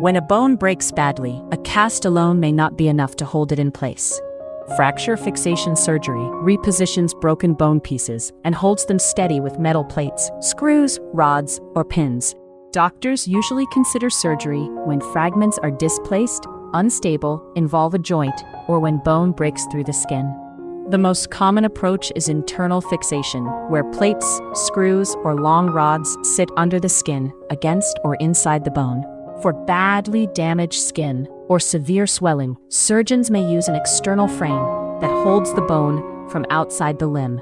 When a bone breaks badly, a cast alone may not be enough to hold it in place. Fracture fixation surgery repositions broken bone pieces and holds them steady with metal plates, screws, rods, or pins. Doctors usually consider surgery when fragments are displaced, unstable, involve a joint, or when bone breaks through the skin. The most common approach is internal fixation, where plates, screws, or long rods sit under the skin, against or inside the bone. For badly damaged skin or severe swelling, surgeons may use an external frame that holds the bone from outside the limb.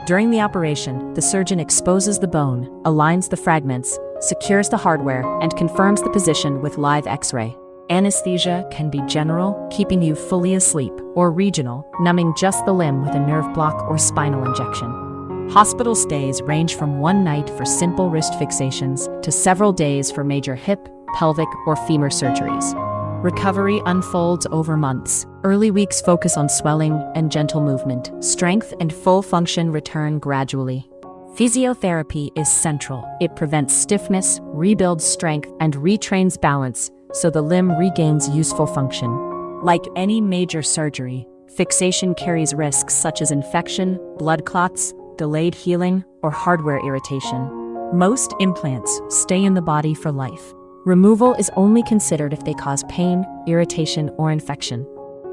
During the operation, the surgeon exposes the bone, aligns the fragments, secures the hardware, and confirms the position with live X-ray. Anesthesia can be general, keeping you fully asleep, or regional, numbing just the limb with a nerve block or spinal injection. Hospital stays range from one night for simple wrist fixations to several days for major hip, pelvic, or femur surgeries. Recovery unfolds over months. Early weeks focus on swelling and gentle movement. Strength and full function return gradually. Physiotherapy is central. It prevents stiffness, rebuilds strength, and retrains balance so the limb regains useful function. Like any major surgery, fixation carries risks such as infection, blood clots, delayed healing, or hardware irritation. Most implants stay in the body for life. Removal is only considered if they cause pain, irritation, or infection.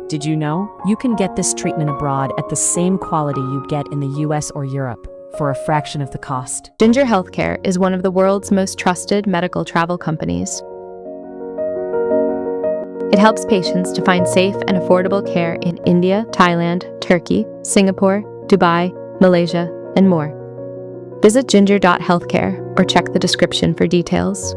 Did you know? You can get this treatment abroad at the same quality you'd get in the US or Europe for a fraction of the cost. Ginger Healthcare is one of the world's most trusted medical travel companies. It helps patients to find safe and affordable care in India, Thailand, Turkey, Singapore, Dubai, Malaysia, and more. Visit ginger.healthcare or check the description for details.